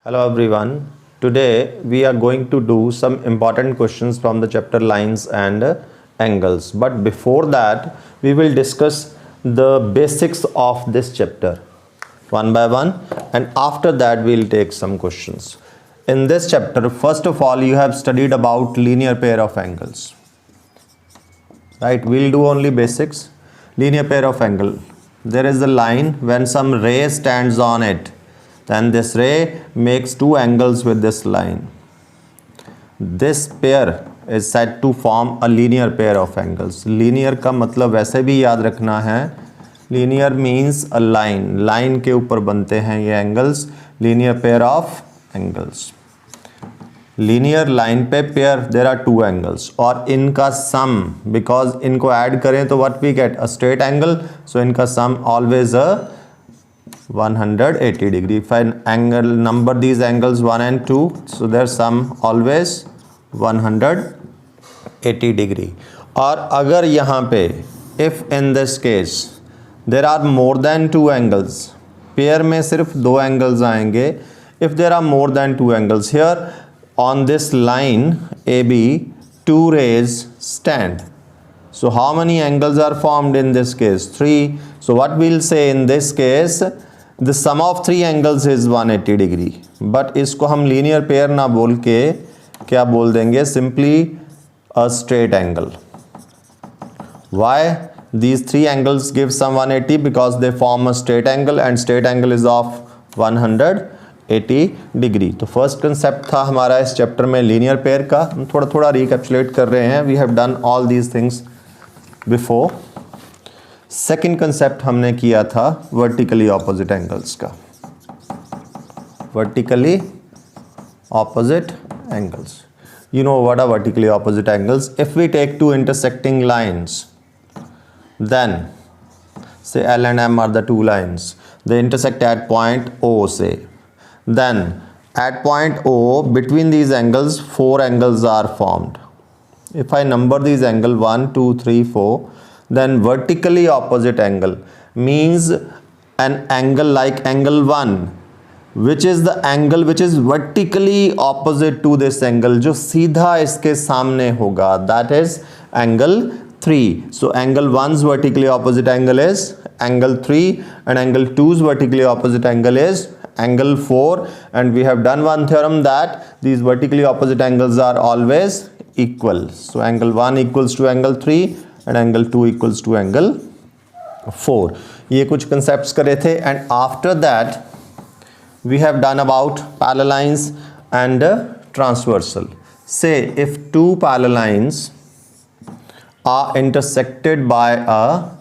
Hello everyone. Today we are going to do some important questions from the chapter lines and angles. But before that, we will discuss the basics of this chapter one by one, and after that we will take some questions. In this chapter, first of all, you have studied about linear pair of angles. Right? We'll do only basics. Linear pair of angle. There is a line. When some ray stands on it, then this ray makes two angles with this line. This pair is said to form a linear pair of angles. Linear का मतलब वैसे भी याद रखना है. Linear means a line. Line के ऊपर बनते हैं ये angles. Linear pair of angles. Linear line पे pair there are two angles और इनका sum, because इनको add करें तो what we get a straight angle, so इनका sum always a 180 degree. If I angle number these angles 1 and 2, so their sum always 180 degree. और अगर यहाँ पे if in this case there are more than two angles, pair में सिर्फ दो angles आएंगे. If there are more than two angles, here on this line AB, two rays stand. So how many angles are formed in this case? 3. So what we'll say in this case, the sum of three angles is 180 degree. But इसको हम linear pair ना बोल के क्या बोल देंगे? Simply a straight angle. Why? These three angles give sum 180 because they form a straight angle and straight angle is of 180 degree. तो first concept था हमारा इस chapter में linear pair का. हम थोड़ा थोड़ा recapitulate कर रहे हैं. We have done all these things before. Second concept हमने किया था वर्टिकली ऑपोजिट एंगल्स का. Vertically opposite angles, you know what are vertically opposite angles. If we take two intersecting lines, then say L and M are the two lines, they intersect at point O, say, then at point O between these angles four angles are formed. If I number these angles 1 2 3 4, then vertically opposite angle means an angle like angle 1, which is the angle which is vertically opposite to this angle, जो सीधा इसके सामने होगा, that is angle 3. So angle 1's vertically opposite angle is angle 3 and angle 2's vertically opposite angle is angle 4, and we have done one theorem that these vertically opposite angles are always equal. So angle 1 equals to angle 3 and angle 2 equals to angle 4. ये कुछ concepts करे थे, and after that we have done about parallel lines and transversal. Say if two parallel lines are intersected by a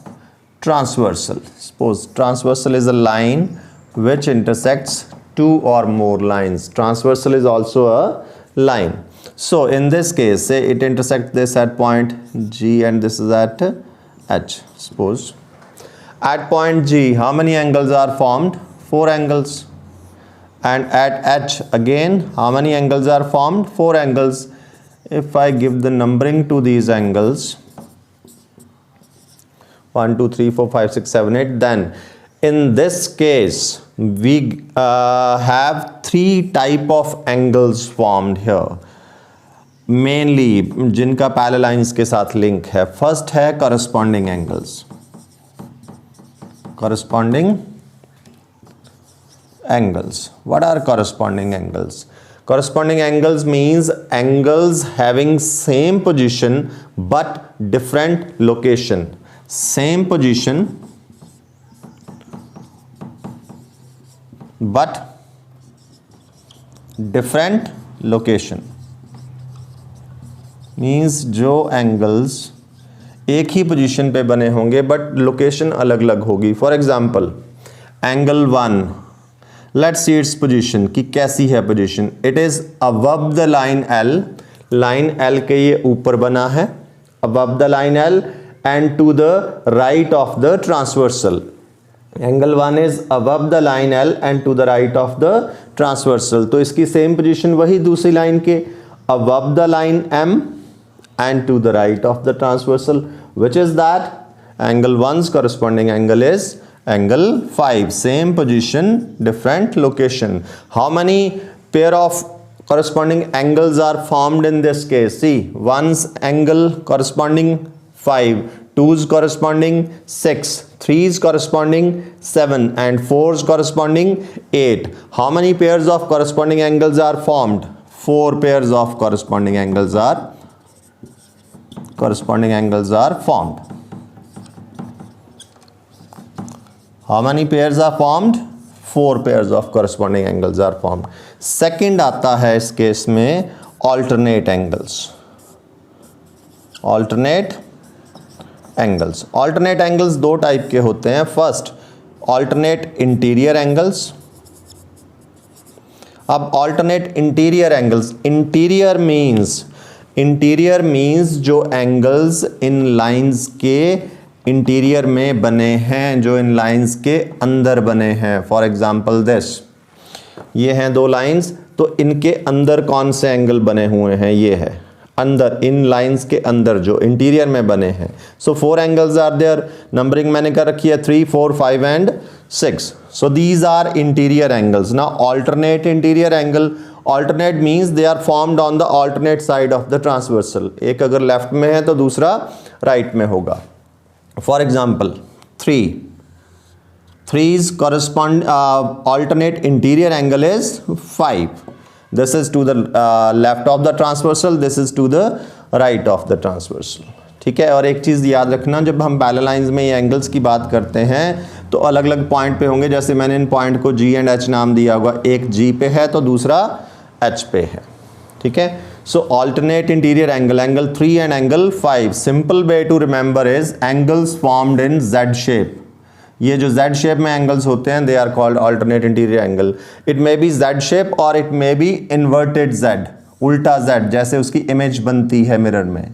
transversal. Suppose transversal is a line which intersects two or more lines. Transversal is also a line. So in this case, say it intersects this at point G and this is at H. Suppose at point G, how many angles are formed? 4 angles. And at H again, how many angles are formed? 4 angles. If I give the numbering to these angles 1 2 3 4 5 6 7 8, then in this case we have three type of angles formed here, mainly जिनका parallel lines के साथ link है. First है corresponding angles. Corresponding angles, what are corresponding angles? Corresponding angles means angles having same position but different location. Same position but different location means जो angles एक ही position पे बने होंगे बट लोकेशन अलग अलग होगी. For example angle 1, let's see its position कि कैसी है position. It is above the line L. Line L के ये ऊपर बना है, above the line L and to the right of the transversal. Angle 1 is above the line L and to the right of the transversal. तो इसकी same position वही दूसरी line के above the line M and to the right of the transversal, which is that angle 1's corresponding angle is angle 5. Same position, different location. How many pair of corresponding angles are formed in this case. See, one's angle corresponding 5, 2's corresponding 6, 3's corresponding 7 and 4's corresponding 8. How many pairs of corresponding angles are formed? 4 pairs of corresponding angles are formed. How many pairs are formed? 4 pairs of corresponding angles are formed. Second आता है इस case में alternate angles. Alternate angles दो type के होते हैं. First alternate interior angles. अब alternate interior angles, interior means जो एंगल्स इन लाइंस के इंटीरियर में बने हैं, जो इन लाइंस के अंदर बने हैं. फॉर एग्जाम्पल दिस, ये हैं 2 लाइंस, तो इनके अंदर कौन से एंगल बने हुए हैं? ये है अंदर, इन लाइंस के अंदर जो इंटीरियर में बने हैं. So 4 angles are there. Numbering मैंने कर रखी है 3, 4, 5 and 6. So these are interior angles. Now alternate interior angle, alternate means they are formed on the alternate side of the transversal. एक अगर लेफ्ट में है तो दूसरा राइट में होगा. For example 3's correspond alternate interior angle is 5. This is to the left of the transversal, this is to the right of the transversal. ठीक है. और एक चीज़ याद रखना, जब हम पैरेलल लाइंस में ये एंगल्स की बात करते हैं तो अलग अलग पॉइंट पे होंगे. जैसे मैंने इन पॉइंट को G एंड H नाम दिया होगा. एक G पे है तो दूसरा H पे है. ठीक है. So alternate interior angle, angle 3 and angle 5. Simple way to remember is angles formed in Z shape. ये जो Z shape में angles होते हैं, they are called alternate interior angle. It may be Z shape or it may be inverted Z, उल्टा Z, जैसे उसकी image बनती है मिरर में.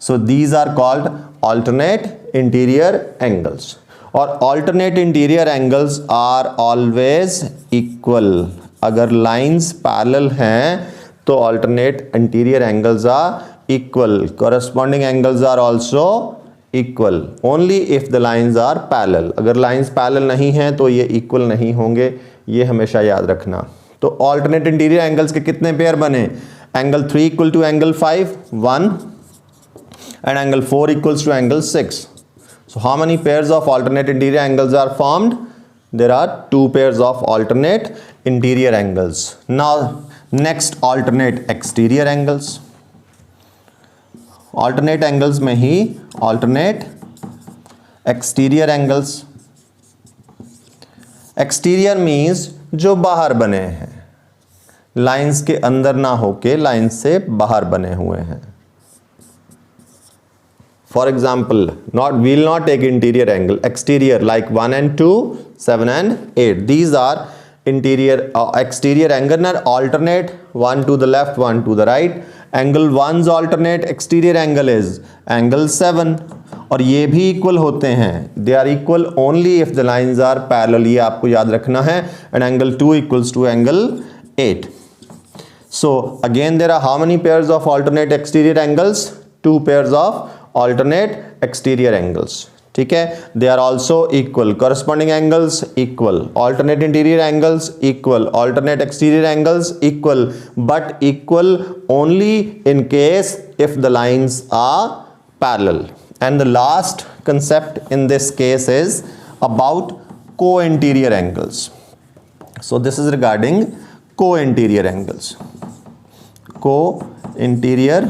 So these are called alternate interior angles. और alternate interior angles are always equal. अगर lines parallel हैं तो alternate interior angles are equal. Corresponding angles are also equal. Only if the lines are parallel. अगर lines parallel नहीं हैं तो ये equal नहीं होंगे. ये हमेशा याद रखना. तो alternate interior angles के कितने पेयर बने? Angle 3 equal to angle 5, 1, and angle 4 equals to angle 6. So how many pairs of alternate interior angles are formed? There are 2 pairs of alternate interior angles. Now next, alternate exterior angles. Alternate angles में ही alternate exterior angles. Exterior means जो बाहर बने हैं, lines के अंदर ना होके lines से बाहर बने हुए हैं. For example, we'll not take interior angle, exterior like 1 and 2, 7 and 8. These are interior exterior angle are alternate, one to the left, one to the right. Angle 1's alternate exterior angle is angle 7. और ये भी equal होते हैं. They are equal only if the lines are parallel. ये आपको याद रखना है. And angle 2 equals to angle 8. So again there are how many pairs of alternate exterior angles? 2 pairs of alternate exterior angles. ठीक है. They are also equal. Corresponding angles equal. Alternate interior angles equal. Alternate exterior angles equal. But equal only in case if the lines are parallel. And the last concept in this case is about co-interior angles. So this is regarding co-interior angles. Co-interior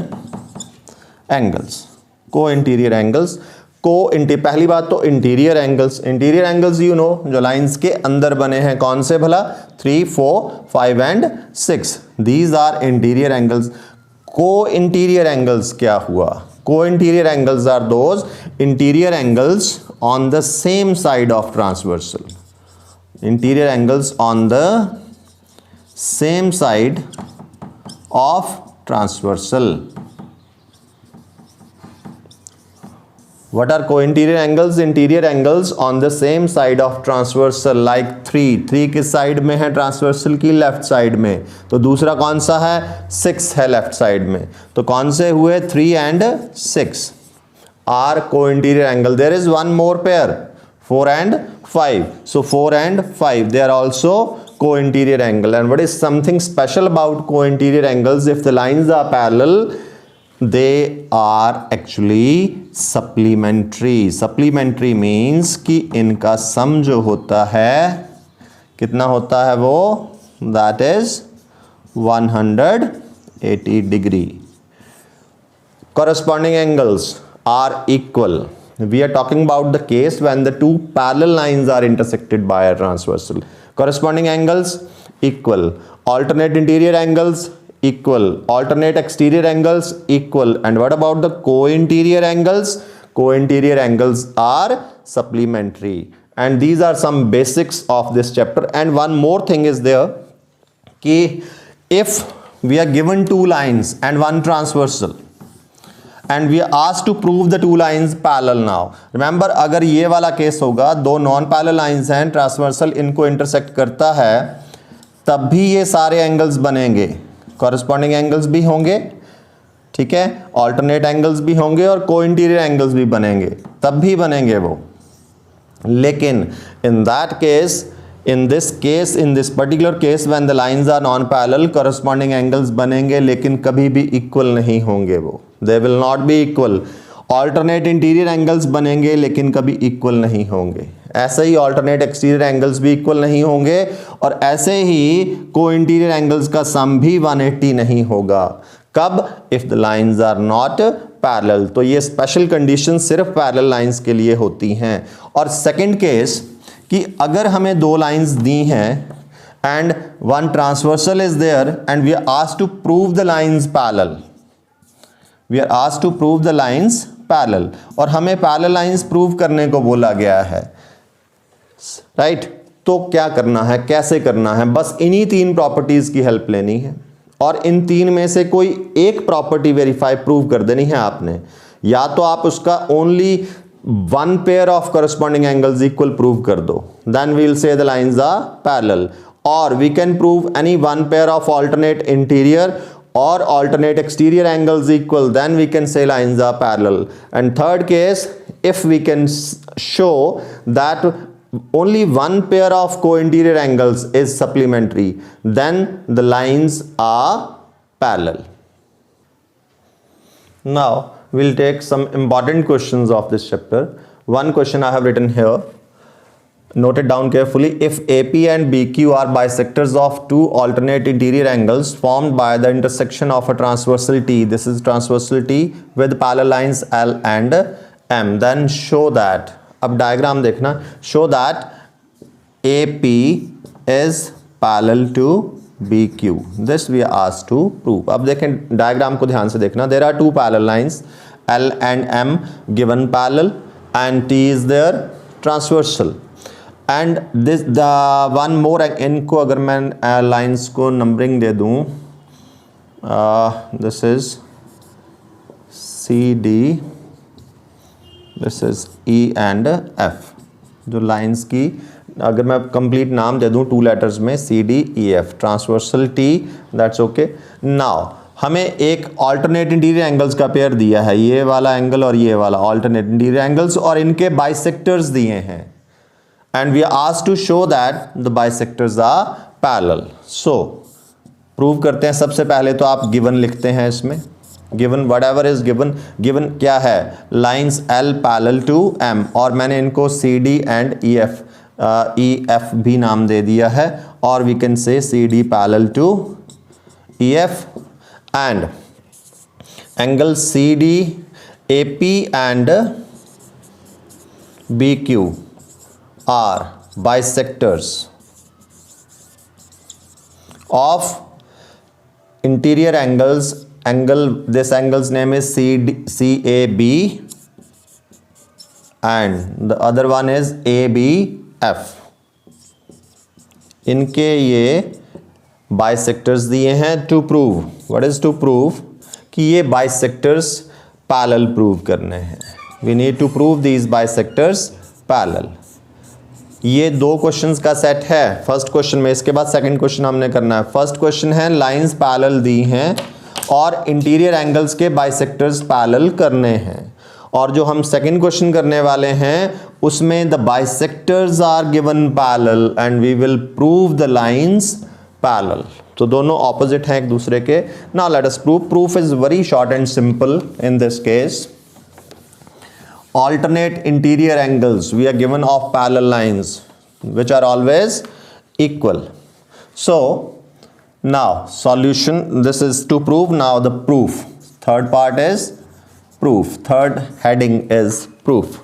angles. Co-interior angles. पहली बात तो interior angles you know जो lines के अंदर बने हैं, कौन से भला? 3, 4, 5 and 6. These are interior angles. Co interior angles क्या हुआ? Co interior angles are those interior angles on the same side of transversal. Interior angles on the same side of transversal. What are co-interior angles? Interior angles on the same side of transversal like 3 किस side में है transversal की? Left side में. तो दूसरा कौन सा है? 6 है लेफ्ट साइड में. तो कौन से हुए? 3 and 6 are co-interior angle. There is one more pair, 4 and 5. So 4 and 5 they are also co-interior angle. And what is something special about co-interior angles? If the lines are parallel, they are actually supplementary. Supplementary means कि इनका सम जो होता है कितना होता है वो, that is 180 degree. Corresponding angles are equal. We are talking about the case when the two parallel lines are intersected by a transversal. Corresponding angles equal. Alternate interior angles equal. Alternate exterior angles equal. And what about the co-interior angles? Co-interior angles are supplementary. And these are some basics of this chapter. And one more thing is there कि if we are given two lines and one transversal and we are asked to prove the two lines parallel now. Remember, अगर ये वाला case होगा, दो non parallel lines हैं, transversal इनको intersect करता है, तब भी ये सारे एंगल्स बनेंगे, कॉरस्पॉन्डिंग एंगल्स भी होंगे, ठीक है, ऑल्टरनेट एंगल्स भी होंगे और को इंटीरियर एंगल्स भी बनेंगे, तब भी बनेंगे वो. लेकिन in that case, in this particular case when the lines are non parallel, corresponding angles बनेंगे लेकिन कभी भी इक्वल नहीं होंगे वो, they will not be equal. alternate interior angles बनेंगे लेकिन कभी इक्वल नहीं होंगे, ऐसे ही alternate exterior angles भी इक्वल नहीं होंगे और ऐसे ही को इंटीरियर एंगल्स का सम भी 180 नहीं होगा. कब? if the lines are not parallel. तो ये स्पेशल कंडीशन सिर्फ पैरेलल लाइंस के लिए होती हैं. और सेकेंड केस कि अगर हमें दो लाइंस दी हैं and one transversal is there and we are asked to prove the lines parallel, we are asked to prove the lines parallel, और हमें पैरेलल लाइंस प्रूव करने को बोला गया है, राइट. तो क्या करना है, कैसे करना है? बस इन्हीं तीन प्रॉपर्टीज की हेल्प लेनी है और इन तीन में से कोई एक प्रॉपर्टी वेरीफाई प्रूव कर देनी है आपने. या तो आप उसका only one pair of corresponding angles equal prove कर दो, then we will say the lines are parallel, or we can prove any one pair of alternate interior or alternate exterior angles equal, then we can say lines are parallel. And third case, if we can show that only one pair of co-interior angles is supplementary, then the lines are parallel. Now we'll take some important questions of this chapter. One question I have written here, note it down carefully. If AP and BQ are bisectors of two alternate interior angles formed by the intersection of a transversal T, this is transversal T with parallel lines L and M, then show that, अब diagram देखना, show that AP is parallel to BQ. This we are asked to prove. अब देखें diagram को ध्यान से देखना. There are two parallel lines L and M given parallel and T is their transversal. And this the one more, इनको अगर मैं lines को numbering दे दूँ, this is CD, this is E and F. जो lines की अगर मैं complete नाम दे दूं 2 लेटर्स में, C D E F, transversal T, that's okay. Now हमें एक ऑल्टरनेट इंटीरियर एंगल्स का पेयर दिया है, ये वाला एंगल और ये वाला ऑल्टरनेट इंटीरियर एंगल्स, और इनके बाइसेक्टर्स दिए हैं and we are asked to show that the bisectors are parallel. So prove करते हैं. सबसे पहले तो आप गिवन लिखते हैं इसमें, given whatever is given. Given क्या है? Lines L parallel to M, और मैंने इनको C D and E F, E F भी नाम दे दिया है, और we can say C D parallel to E F, and angle C D A P and B Q are bisectors of interior angles. This angle's name is CAB and the other one is ABF. इनके ये bisectors दिए हैं to prove. What is to prove? कि ये bisectors parallel prove करने हैं. We need to prove these bisectors parallel. ये दो क्वेश्चंस का सेट है फर्स्ट क्वेश्चन में. इसके बाद सेकंड क्वेश्चन हमने करना है. फर्स्ट क्वेश्चन है लाइंस पैरेलल दी हैं और इंटीरियर एंगल्स के बाइसेक्टर्स पैरेलल करने हैं, और जो हम सेकंड क्वेश्चन करने वाले हैं उसमें the bisectors are given parallel and we will prove the lines parallel. तो दोनों ऑपोजिट हैं एक दूसरे के। Now let us prove. Proof is very short and simple in this case. Alternate interior angles we are given of parallel lines which are always equal. So now solution, this is to prove. Now the proof, third part is proof, third heading is proof.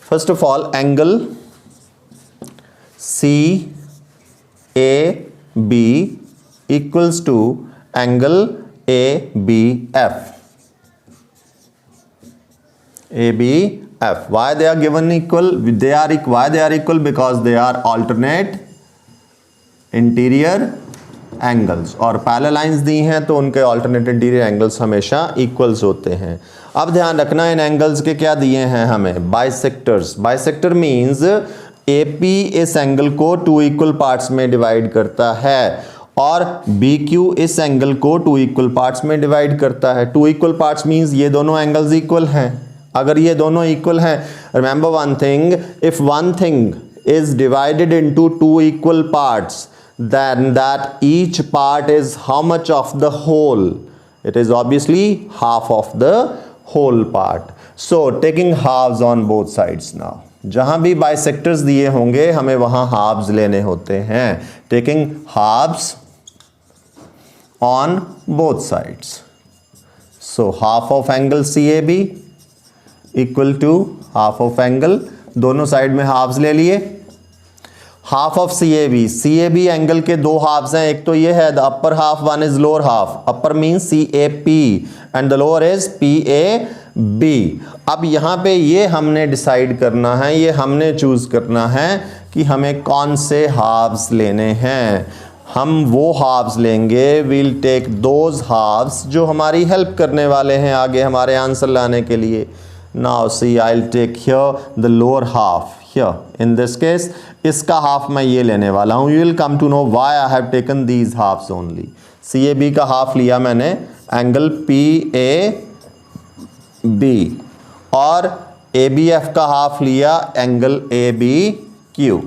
First of all, angle CAB equals to angle ABF. ABF. Why they are given equal? Why they are equal? Because they are alternate interior angles और parallel lines दी हैं तो उनके alternate interior angles हमेशा equals होते हैं। अब ध्यान रखना इन एंगल्स के क्या दिए हैं हमें, बाइसेक्टर्स। बाइसेक्टर मीन्स AP इस एंगल को 2 इक्वल पार्ट्स में डिवाइड करता है और BQ इस एंगल को 2 इक्वल पार्ट्स में डिवाइड करता है। 2 इक्वल पार्ट्स मीन्स ये दोनों एंगल्स इक्वल हैं। अगर ये दोनों इक्वल हैं, remember one thing, if one thing is divided into 2 equal parts then that each part is how much of the whole? It is obviously half of the whole part. So taking halves on both sides now. जहां भी bisectors दिए होंगे हमें वहां halves लेने होते हैं. Taking halves on both sides. So half of angle CAB equal to half of angle, दोनों साइड में halves ले लिए. हाफ ऑफ CAB एंगल के दो हाफ्स हैं, एक तो ये है the upper half, one is lower half. Upper means CAP and the lower is PAB. अब यहां पे ये हमने डिसाइड करना है, ये हमने चूज करना है कि हमें कौन से हाफ्स लेने हैं. हम वो हाफ्स लेंगे, वील टेक दोज हाफ्स जो हमारी हेल्प करने वाले हैं आगे हमारे आंसर लाने के लिए. Now see I will take here the lower half. Here in this case इसका हाफ मैं ये लेने वाला हूँ. You will come to know why I have taken these halves only. CAB का हाफ लिया मैंने एंगल PAB और ABF का हाफ लिया एंगल ABQ.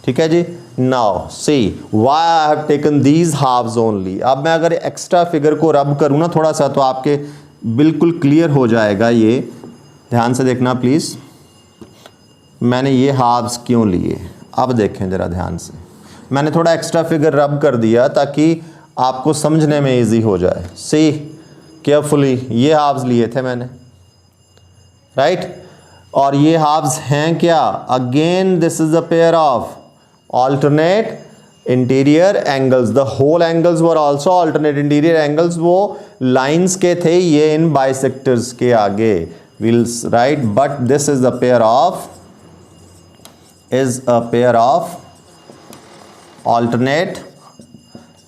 ठीक है जी. Now see why I have taken these halves only. अब मैं अगर एक्स्ट्रा फिगर को रब करूँ ना थोड़ा सा तो आपके बिल्कुल क्लियर हो जाएगा. ये ध्यान से देखना प्लीज़. मैंने ये हाफ्स क्यों लिए, अब देखें ज़रा ध्यान से. मैंने थोड़ा एक्स्ट्रा फिगर रब कर दिया ताकि आपको समझने में इजी हो जाए. सी केयरफुली, ये हाफ्स लिए थे मैंने, राइट. और ये हाफ्स हैं क्या, again this is a pair of alternate interior angles. The whole angles were also alternate interior angles. वो लाइन्स के थे, ये इन बाइसेक्टर्स के आगे. We'll right, but this is the pair of is a pair of alternate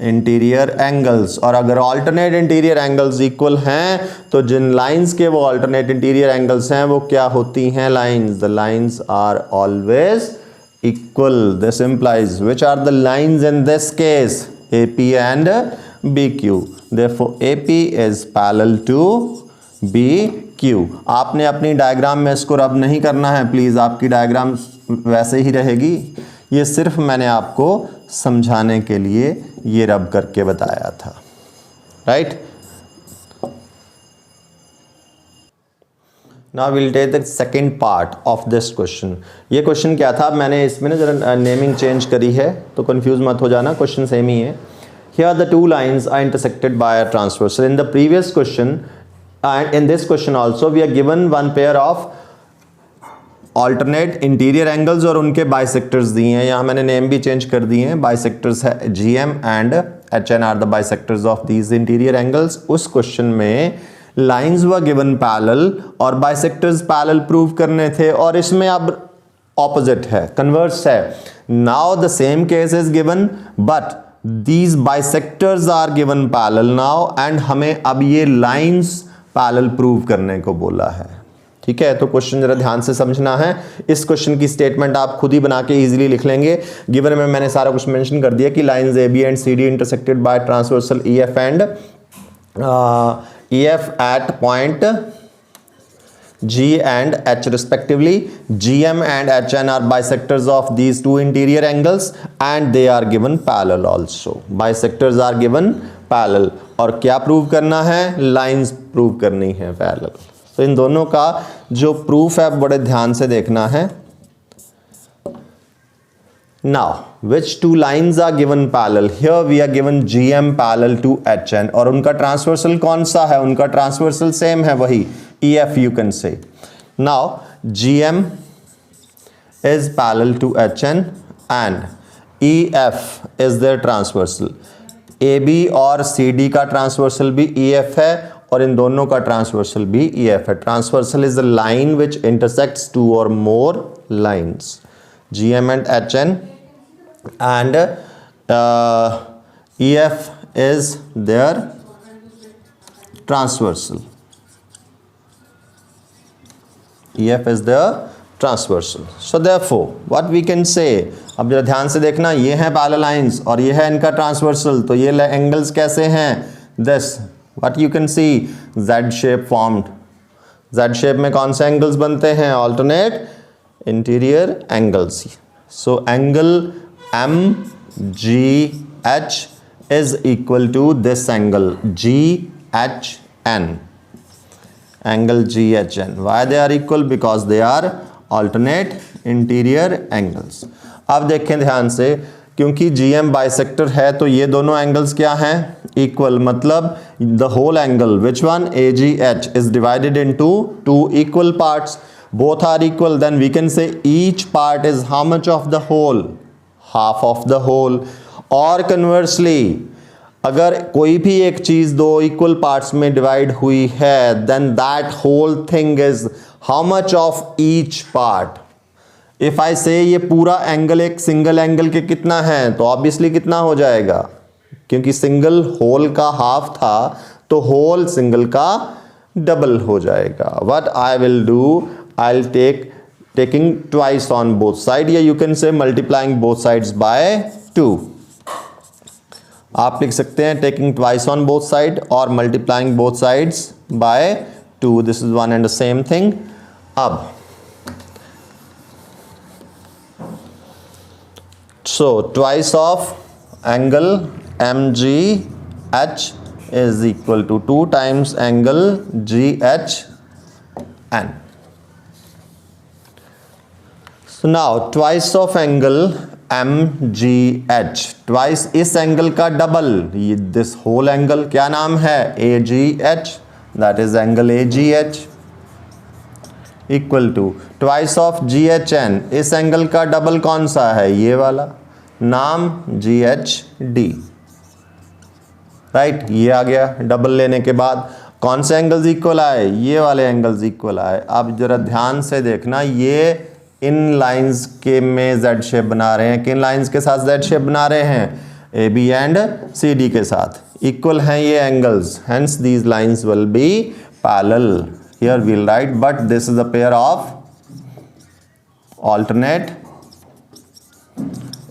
interior angles. और अगर alternate interior angles equal हैं तो जिन lines के वो alternate interior angles हैं वो क्या होती हैं, lines. The lines are always equal. This implies which are the lines in this case, AP and BQ. Therefore AP is parallel to BQ. आपने अपनी डायग्राम में इसको रब नहीं करना है प्लीज़, आपकी डायग्राम वैसे ही रहेगी. ये सिर्फ मैंने आपको समझाने के लिए ये रब करके बताया था, right. Now we'll take the second part of this question. ये क्वेश्चन क्या था, मैंने इसमें ना जरा नेमिंग चेंज करी है तो कंफ्यूज मत हो जाना, क्वेश्चन सेम ही है. Here the two lines are intersected by a transversal. In the previous question and in this question also we are given one pair of alternate interior angles और उनके bisectors दिए हैं. यहाँ मैंने नेम भी change कर दिए हैं. bisectors है GM and HN are the bisectors of these interior angles. उस क्वेश्चन में lines were given parallel और bisectors parallel prove करने थे और इसमें अब opposite है, converse है. Now the same case is given but these bisectors are given parallel now and हमें अब ये lines पैरेलल प्रूव करने को बोला है. ठीक है, तो क्वेश्चन जरा ध्यान से समझना है. इस क्वेश्चन की स्टेटमेंट आप खुद ही बना के इजीली लिख लेंगे. गिवन में मैंने सारा कुछ मेंशन कर दिया कि lines AB and CD intersected by transversal EF and EF at point G and H respectively. GM and HN are bisectors of these two interior angles and they are given parallel also. Bisectors are given parallel. और क्या prove करना है? Lines prove करनी है parallel. तो इन दोनों का जो प्रूफ है बड़े ध्यान से देखना है. Now, which two lines are given parallel? Here we are given GM parallel to HN और उनका ट्रांसवर्सल कौन सा है? उनका ट्रांसवर्सल सेम है, वही EF you can say. Now, GM is parallel to HN and EF is their transversal. AB और CD का ट्रांसवर्सल भी EF है और इन दोनों का ट्रांसवर्सल भी EF है. Transversal is a line which intersects two or more lines. GM and HN and EF is their transversal. EF is their transversal. So therefore what we can say, अब जरा ध्यान से देखना, ये है पैरेलल लाइंस और ये है इनका ट्रांसवर्सल. तो ये एंगल्स कैसे हैं? This what you can see, Z shape formed. Z shape में कौन से एंगल्स बनते हैं? Alternate interior angles. So angle MGH is equal to this angle GHN. Angle GHN. Why they are equal? Because they are alternate interior angles. अब देखें ध्यान से, क्योंकि GM बाइसेक्टर है तो ये दोनों एंगल्स क्या हैं? इक्वल. मतलब the whole angle, which one? AGH is divided into two equal parts. Both are equal. Then we can say each part is how much of the whole? Half of the whole. और conversely, अगर कोई भी एक चीज दो equal parts में divide हुई है, then that whole thing is how much of each part? If I say ये पूरा एंगल एक सिंगल एंगल के कितना है, तो ऑब्वियसली कितना हो जाएगा? क्योंकि सिंगल होल का हाफ था तो होल सिंगल का डबल हो जाएगा. What I will do, I'll taking twice on both sides. या you can say multiplying both sides by 2. आप लिख सकते हैं taking twice on both sides और multiplying both sides by 2. This is one and the same thing. अब so twice of angle MGH is equal to 2 times angle GHN. So now twice of angle MGH, twice इस angle का double, this whole angle क्या नाम है? AGH, that is angle AGH equal to twice of GHN, इस angle का double कौन सा है? ये वाला, नाम GHD. राइट, ये आ गया. डबल लेने के बाद कौन से एंगल्स इक्वल आए? ये वाले एंगल्स इक्वल आए. अब जरा ध्यान से देखना, ये इन लाइंस के में Z शेप बना रहे हैं. किन लाइंस के साथ Z शेप बना रहे हैं? AB एंड CD के साथ. इक्वल हैं ये angles, hence these lines will be parallel. Here we'll write, but this is a pair of alternate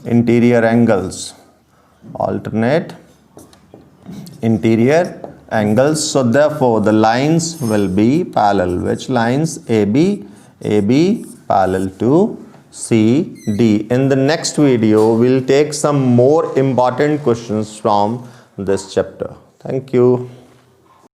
interior angles. Alternate interior angles. So therefore the lines will be parallel. Which lines? AB parallel to CD. In the next video we'll take some more important questions from this chapter. Thank you.